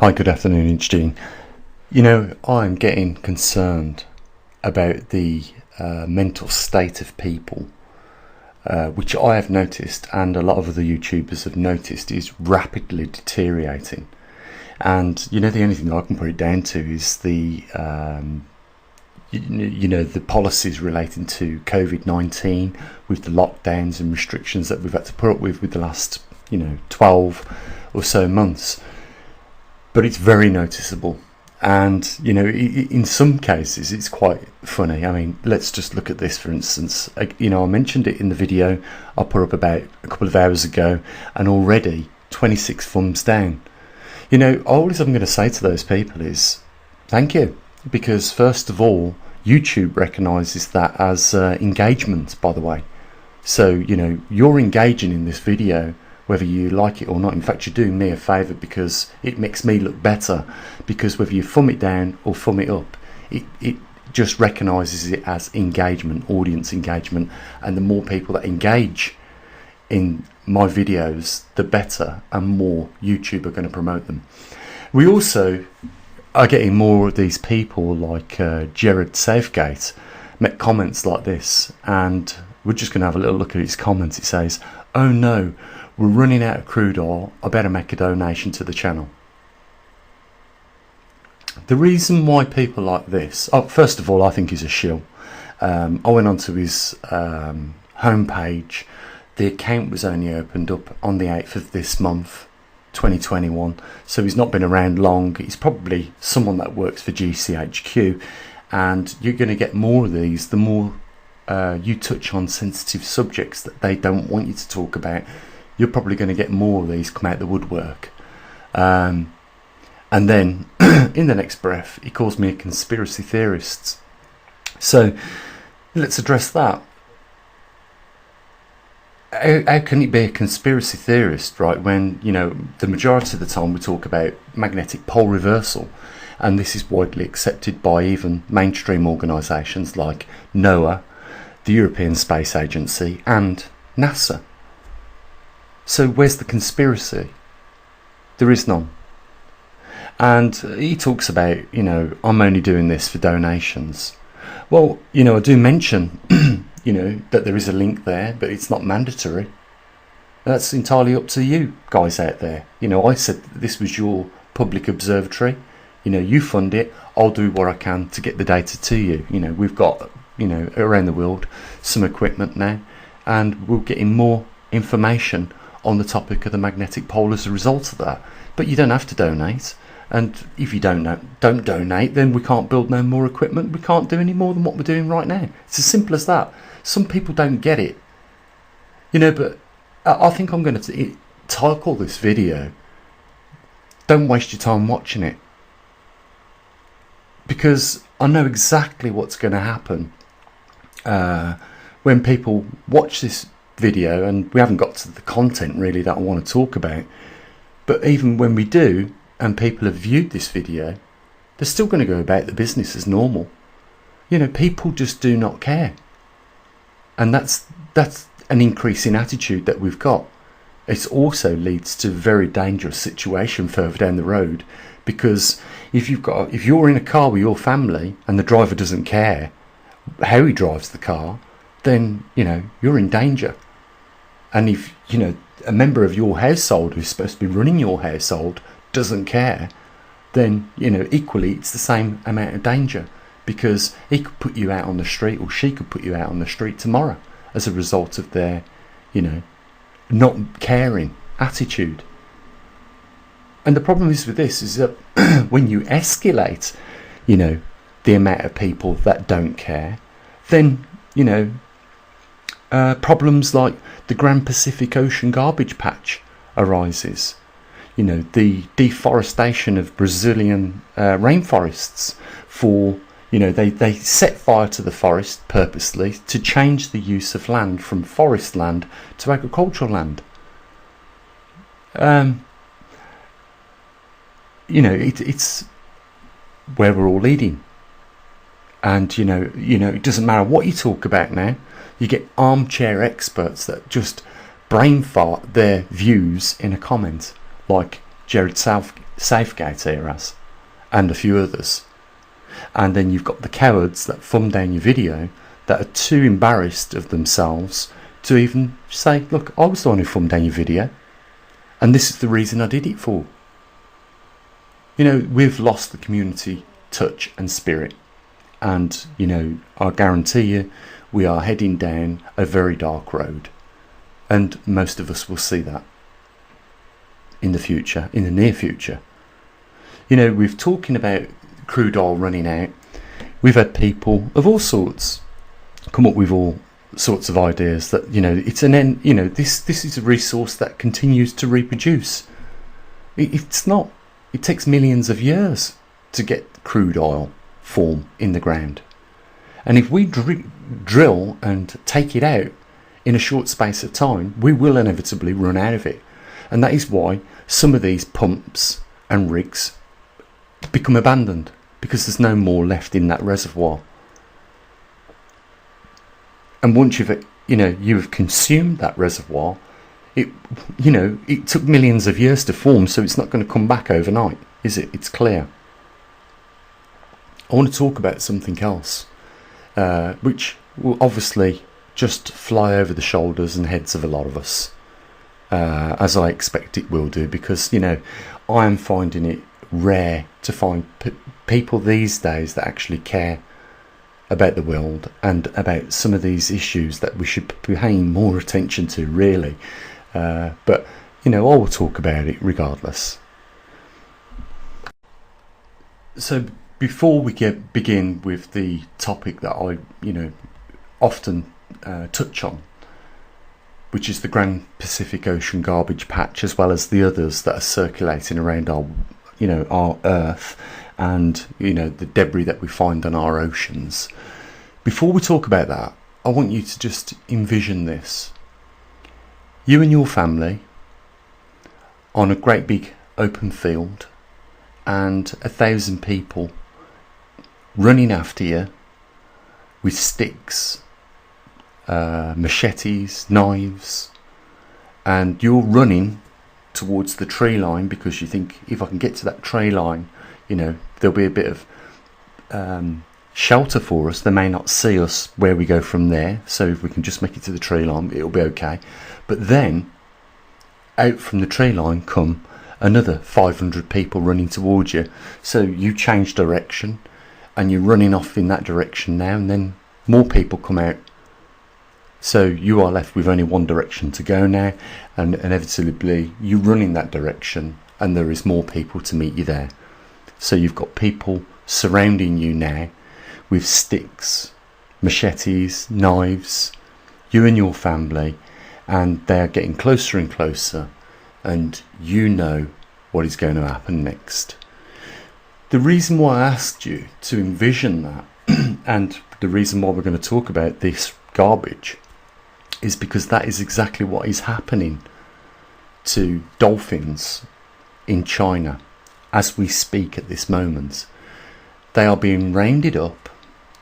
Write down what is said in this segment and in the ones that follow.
Hi, good afternoon, it's Gene. You know, I'm getting concerned about the mental state of people, which I have noticed and a lot of other YouTubers have noticed is rapidly deteriorating. And, you know, the only thing I can put it down to is the policies relating to COVID-19 with the lockdowns and restrictions that we've had to put up with the last, 12 or so months. But it's very noticeable, and in some cases it's quite funny. I mean, let's just look at this for instance. I mentioned it in the video I put up about a couple of hours ago, and already 26 thumbs down. All I'm going to say to those people is thank you, because first of all, YouTube recognises that as engagement, by the way. So you're engaging in this video whether you like it or not. In fact, you're doing me a favour, because it makes me look better, because whether you thumb it down or thumb it up, it just recognises it as engagement, audience engagement, and the more people that engage in my videos, the better and more YouTube are going to promote them. We also are getting more of these people like Jared Southgate make comments like this, and we're just going to have a little look at his comments. It says, "Oh no, we're running out of crude oil, I better make a donation to the channel." The reason why people like this, first of all, I think he's a shill. I went onto his homepage. The account was only opened up on the 8th of this month, 2021, so he's not been around long. He's probably someone that works for GCHQ, and you're going to get more of these the more you touch on sensitive subjects that they don't want you to talk about. You're probably going to get more of these come out the woodwork. And then in the next breath, he calls me a conspiracy theorist. So let's address that. How can it be a conspiracy theorist, right, when the majority of the time we talk about magnetic pole reversal, and this is widely accepted by even mainstream organisations like NOAA, the European Space Agency, and NASA. So where's the conspiracy? There is none. And he talks about, I'm only doing this for donations. Well, I do mention, that there is a link there, but it's not mandatory. That's entirely up to you guys out there. I said that this was your public observatory. You fund it. I'll do what I can to get the data to you. We've got, around the world, some equipment now, and we're getting more information on the topic of the magnetic pole as a result of that. But you don't have to donate, and if you don't donate, then we can't build no more equipment. We can't do any more than what we're doing right now. It's as simple as that. Some people don't get it, but I think I'm going to title this video, "Don't waste your time watching it," because I know exactly what's going to happen when people watch this video, and we haven't got to the content really that I want to talk about. But even when we do, and people have viewed this video, they're still going to go about the business as normal. People just do not care, and that's an increase in attitude that we've got. It also leads to a very dangerous situation further down the road, because if you're in a car with your family and the driver doesn't care how he drives the car, then you're in danger. And if a member of your household who's supposed to be running your household doesn't care, then equally it's the same amount of danger, because he could put you out on the street, or she could put you out on the street tomorrow as a result of their not caring attitude. And the problem is with this is that when you escalate the amount of people that don't care, then problems like the Grand Pacific Ocean garbage patch arises. The deforestation of Brazilian rainforests for, they set fire to the forest purposely to change the use of land from forest land to agricultural land. It's where we're all leading. And it doesn't matter what you talk about now. You get armchair experts that just brain fart their views in a comment, like Jared Safegate here has, and a few others. And then you've got the cowards that thumb down your video that are too embarrassed of themselves to even say, look, I was the one who thumbed down your video, and this is the reason I did it for. You know, we've lost the community touch and spirit, and you know, I guarantee you we are heading down a very dark road, and most of us will see that in the future, in the near future. You know, we're talking about crude oil running out. We've had people of all sorts come up with all sorts of ideas that, you know, it's an end, you know, this is a resource that continues to reproduce. It's not, it takes millions of years to get crude oil form in the ground, and if we drill and take it out in a short space of time, we will inevitably run out of it. And that is why some of these pumps and rigs become abandoned, because there's no more left in that reservoir. And once you've consumed that reservoir, it took millions of years to form, so it's not going to come back overnight, is it? It's clear. I want to talk about something else, which will obviously just fly over the shoulders and heads of a lot of us, as I expect it will do, because, you know, I am finding it rare to find people these days that actually care about the world and about some of these issues that we should be paying more attention to, really. But, you know, I will talk about it regardless. So before we begin with the topic that I, you know, often touch on, which is the Grand Pacific Ocean garbage patch, as well as the others that are circulating around our, you know, our Earth, and, you know, the debris that we find on our oceans. Before we talk about that, I want you to just envision this. You and your family on a great big open field, and 1,000 people running after you with sticks, machetes, knives, and you're running towards the tree line because you think, if I can get to that tree line, you know, there'll be a bit of shelter for us. They may not see us where we go from there, so if we can just make it to the tree line, it'll be okay. But then out from the tree line come another 500 people running towards you, so you change direction and you're running off in that direction now, and then more people come out, so you are left with only one direction to go now, and inevitably you run in that direction and there is more people to meet you there. So you've got people surrounding you now with sticks, machetes, knives, you and your family, and they are getting closer and closer, and you know what is going to happen next. The reason why I asked you to envision that and the reason why we're going to talk about this garbage is because that is exactly what is happening to dolphins in China as we speak at this moment. They are being rounded up,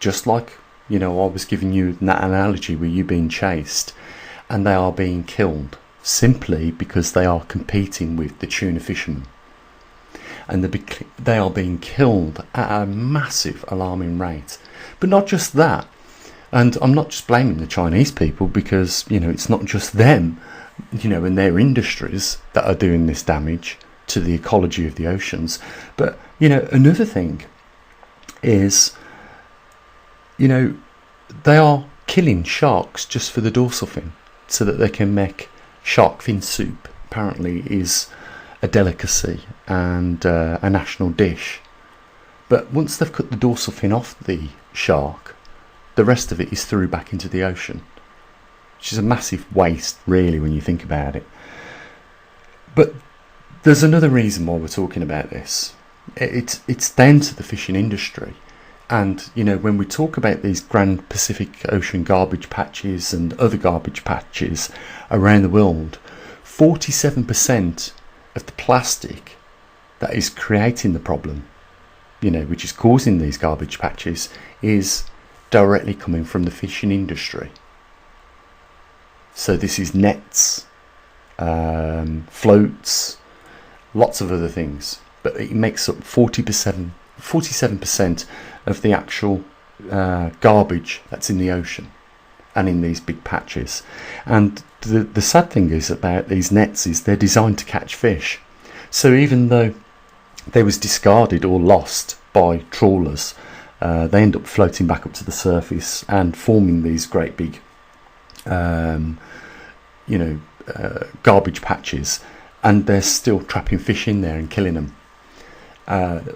just like, you know, I was giving you that analogy with you being chased, and they are being killed simply because they are competing with the tuna fishermen. And they are being killed at a massive, alarming rate. But not just that, and I'm not just blaming the Chinese people, because, you know, it's not just them, you know, and their industries that are doing this damage to the ecology of the oceans. But, you know, another thing is, you know, they are killing sharks just for the dorsal fin, so that they can make shark fin soup. Apparently is a delicacy and a national dish. But once they've cut the dorsal fin off the shark, the rest of it is through back into the ocean, which is a massive waste, really, when you think about it. But there's another reason why we're talking about this. It's down to the fishing industry. And, you know, when we talk about these Grand Pacific Ocean garbage patches and other garbage patches around the world, 47% of the plastic that is creating the problem, you know, which is causing these garbage patches, is directly coming from the fishing industry. So this is nets, floats, lots of other things. but it makes up 47% of the actual garbage that's in the ocean and in these big patches. And the sad thing is about these nets is they're designed to catch fish. So even though they was discarded or lost by trawlers, they end up floating back up to the surface and forming these great big garbage patches, and they're still trapping fish in there and killing them.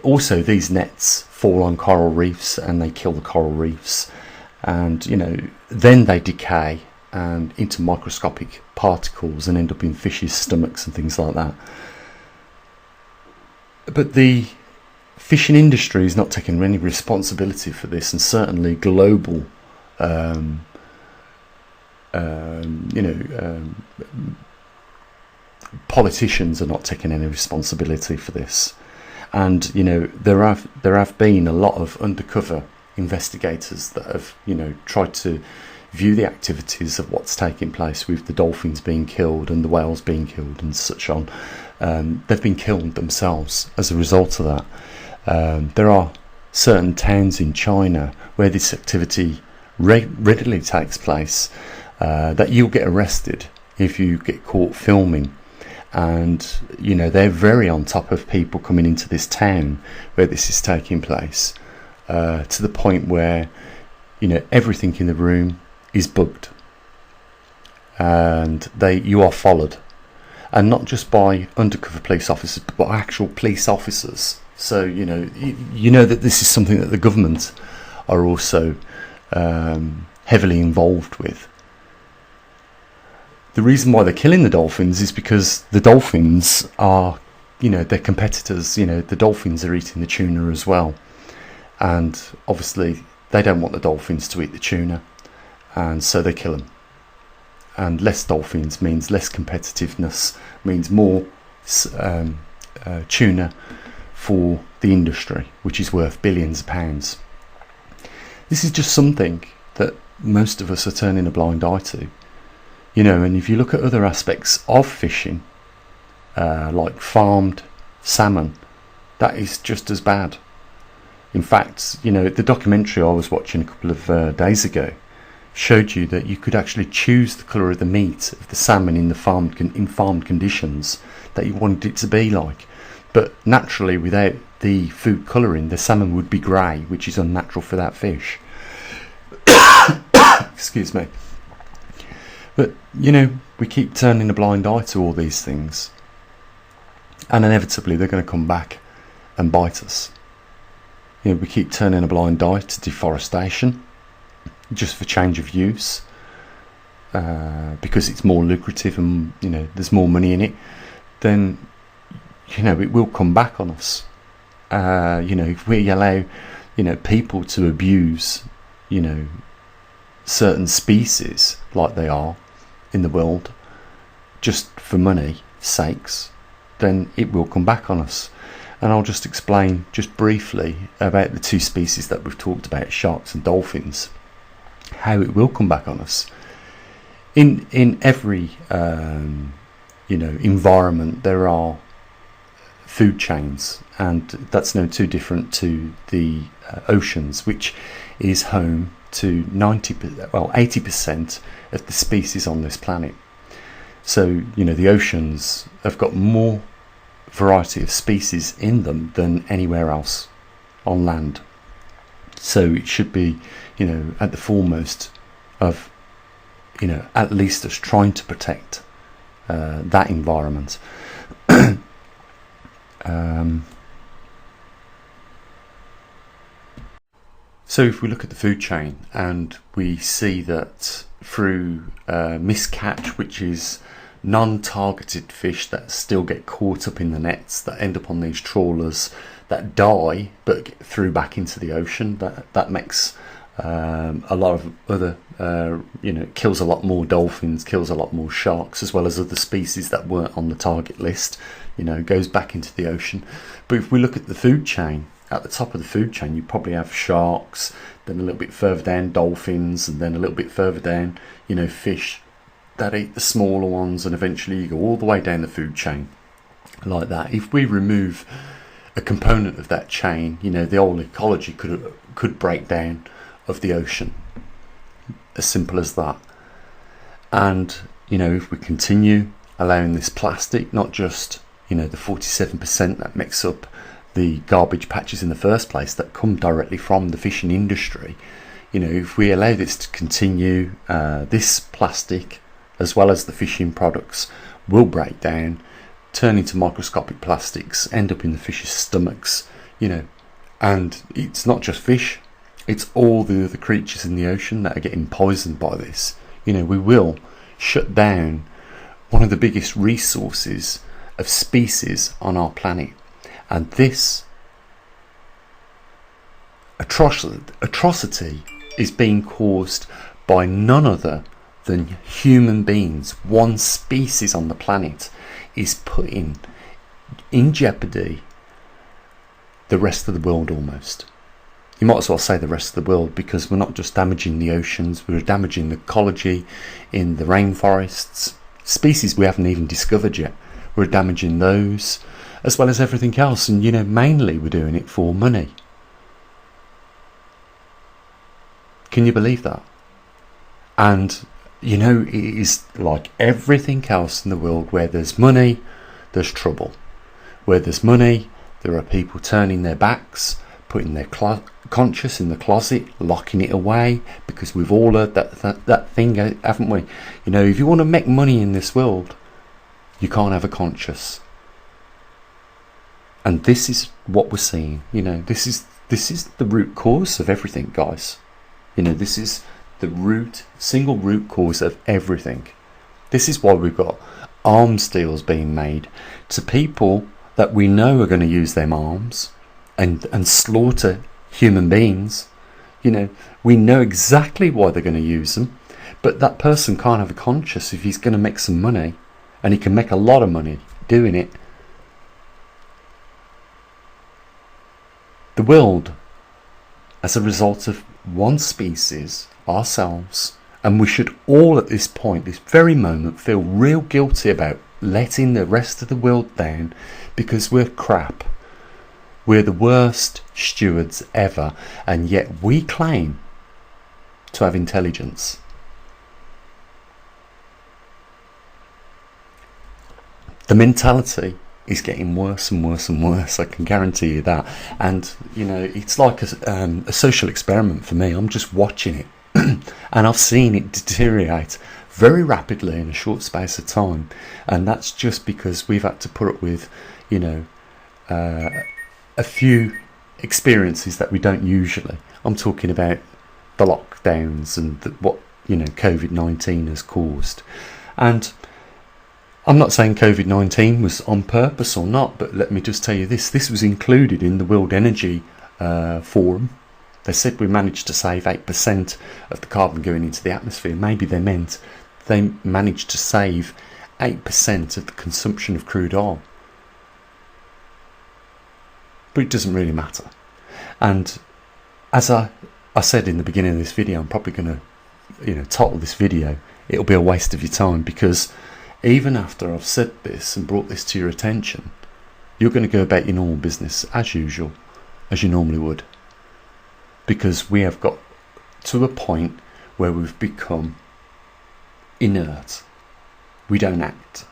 Also, these nets fall on coral reefs and they kill the coral reefs, and then they decay and into microscopic particles and end up in fish's stomachs and things like that. But the fishing industry is not taking any responsibility for this, and certainly global politicians are not taking any responsibility for this. And there have been a lot of undercover investigators that have tried to view the activities of what's taking place with the dolphins being killed and the whales being killed and such on. They've been killed themselves as a result of that. There are certain towns in China where this activity readily takes place, that you'll get arrested if you get caught filming. And they're very on top of people coming into this town where this is taking place, to the point where everything in the room is bugged, and you are followed, and not just by undercover police officers but by actual police officers. So that this is something that the government are also heavily involved with. The reason why they're killing the dolphins is because the dolphins are, they're competitors. The dolphins are eating the tuna as well. And obviously they don't want the dolphins to eat the tuna. And so they kill them. And less dolphins means less competitiveness, means more tuna for the industry, which is worth billions of pounds. This is just something that most of us are turning a blind eye to. And if you look at other aspects of fishing, like farmed salmon, that is just as bad. In fact, the documentary I was watching a couple of days ago showed you that you could actually choose the colour of the meat of the salmon in farmed conditions that you wanted it to be like. But naturally, without the food colouring, the salmon would be grey, which is unnatural for that fish. Excuse me. But, we keep turning a blind eye to all these things. And inevitably they're going to come back and bite us. We keep turning a blind eye to deforestation, just for change of use, because it's more lucrative and, there's more money in it. Then, it will come back on us. If we allow, people to abuse, certain species like they are in the world just for money sakes, then it will come back on us. And I'll just explain just briefly about the two species that we've talked about, sharks and dolphins, how it will come back on us. In every environment there are food chains, and that's no too different to the oceans, which is home to 80% of the species on this planet. So the oceans have got more variety of species in them than anywhere else on land. So it should be at the foremost of at least us trying to protect that environment. So if we look at the food chain and we see that through miscatch, which is non-targeted fish that still get caught up in the nets, that end up on these trawlers, that die but get threw back into the ocean, that makes a lot of other kills a lot more dolphins, kills a lot more sharks, as well as other species that weren't on the target list, goes back into the ocean. But if we look at the food chain, at the top of the food chain you probably have sharks, then a little bit further down dolphins, and then a little bit further down fish that eat the smaller ones, and eventually you go all the way down the food chain like that. If we remove a component of that chain. You know, the whole ecology could break down of the ocean. As simple as that. And, you know, if we continue allowing this plastic, not just, you know, the 47% that makes up the garbage patches in the first place that come directly from the fishing industry, you know, if we allow this to continue, this plastic as well as the fishing products will break down, turn into microscopic plastics, end up in the fish's stomachs, you know. And it's not just fish, it's all the other creatures in the ocean that are getting poisoned by this. You know, we will shut down one of the biggest resources of species on our planet. And this atrocity is being caused by none other than human beings. One species on the planet is putting in jeopardy the rest of the world almost. You might as well say the rest of the world, because we're not just damaging the oceans, we're damaging the ecology in the rainforests, species we haven't even discovered yet. We're damaging those as well as everything else, and you know, mainly we're doing it for money. Can you believe that? And you know, it is like everything else in the world. Where there's money, there's trouble. Where there's money, there are people turning their backs, putting their conscience in the closet, locking it away, because we've all heard that thing, haven't we? You know, if you want to make money in this world, you can't have a conscience. And this is what we're seeing. You know, this is the root cause of everything, guys. You know, this is the single root cause of everything. This is why we've got arms deals being made to people that we know are going to use them arms and slaughter human beings. You know, we know exactly why they're going to use them, but that person can't have a conscience if he's going to make some money, and he can make a lot of money doing it. The world, as a result of one species, ourselves, and we should all at this point, this very moment, feel real guilty about letting the rest of the world down, because we're crap. We're the worst stewards ever, and yet we claim to have intelligence. The mentality is getting worse and worse and worse, I can guarantee you that. And you know, it's like a social experiment for me. I'm just watching it and I've seen it deteriorate very rapidly in a short space of time, and that's just because we've had to put up with, you know, a few experiences that we don't usually. I'm talking about the lockdowns and what, you know, COVID-19 has caused. And I'm not saying COVID-19 was on purpose or not, but let me just tell you this was included in the World Energy Forum. They said we managed to save 8% of the carbon going into the atmosphere. Maybe they meant they managed to save 8% of the consumption of crude oil. But it doesn't really matter. And as I said in the beginning of this video, I'm probably going to, you know, title this video, it'll be a waste of your time, because even after I've said this and brought this to your attention, you're going to go about your normal business as usual, as you normally would. Because we have got to a point where we've become inert. We don't act.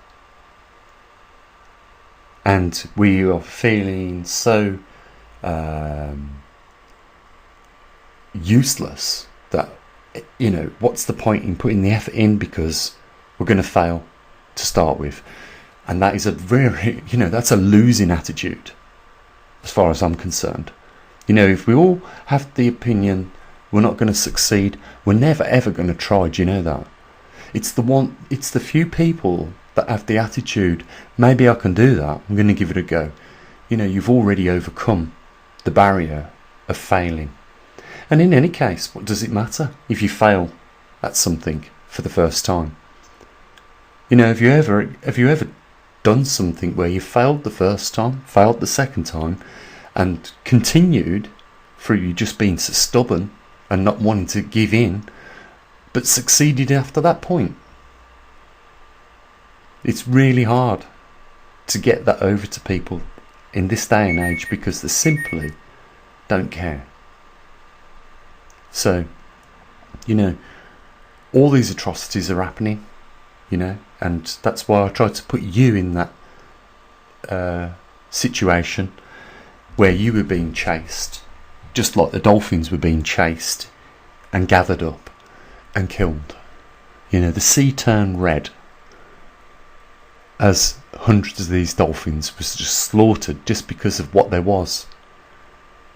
And we are feeling so useless that, you know, what's the point in putting the effort in, because we're going to fail to start with. And that is a very, you know, that's a losing attitude as far as I'm concerned. You know, if we all have the opinion we're not going to succeed, we're never ever going to try. Do you know that? It's the few people that have the attitude, maybe I can do that, I'm going to give it a go. You know, you've already overcome the barrier of failing. And in any case, what does it matter if you fail at something for the first time? You know, have you ever done something where you failed the first time, failed the second time, and continued through you just being so stubborn and not wanting to give in, but succeeded after that point? It's really hard to get that over to people, in this day and age because they simply don't care. So, all these atrocities are happening, and that's why I tried to put you in that situation where you were being chased, just like the dolphins were being chased and gathered up and killed. The sea turned red as hundreds of these dolphins was just slaughtered just because of what there was,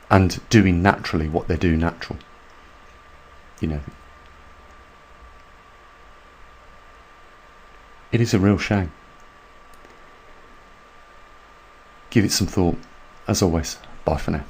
and doing naturally what they do natural. It is a real shame. Give it some thought. As always, bye for now.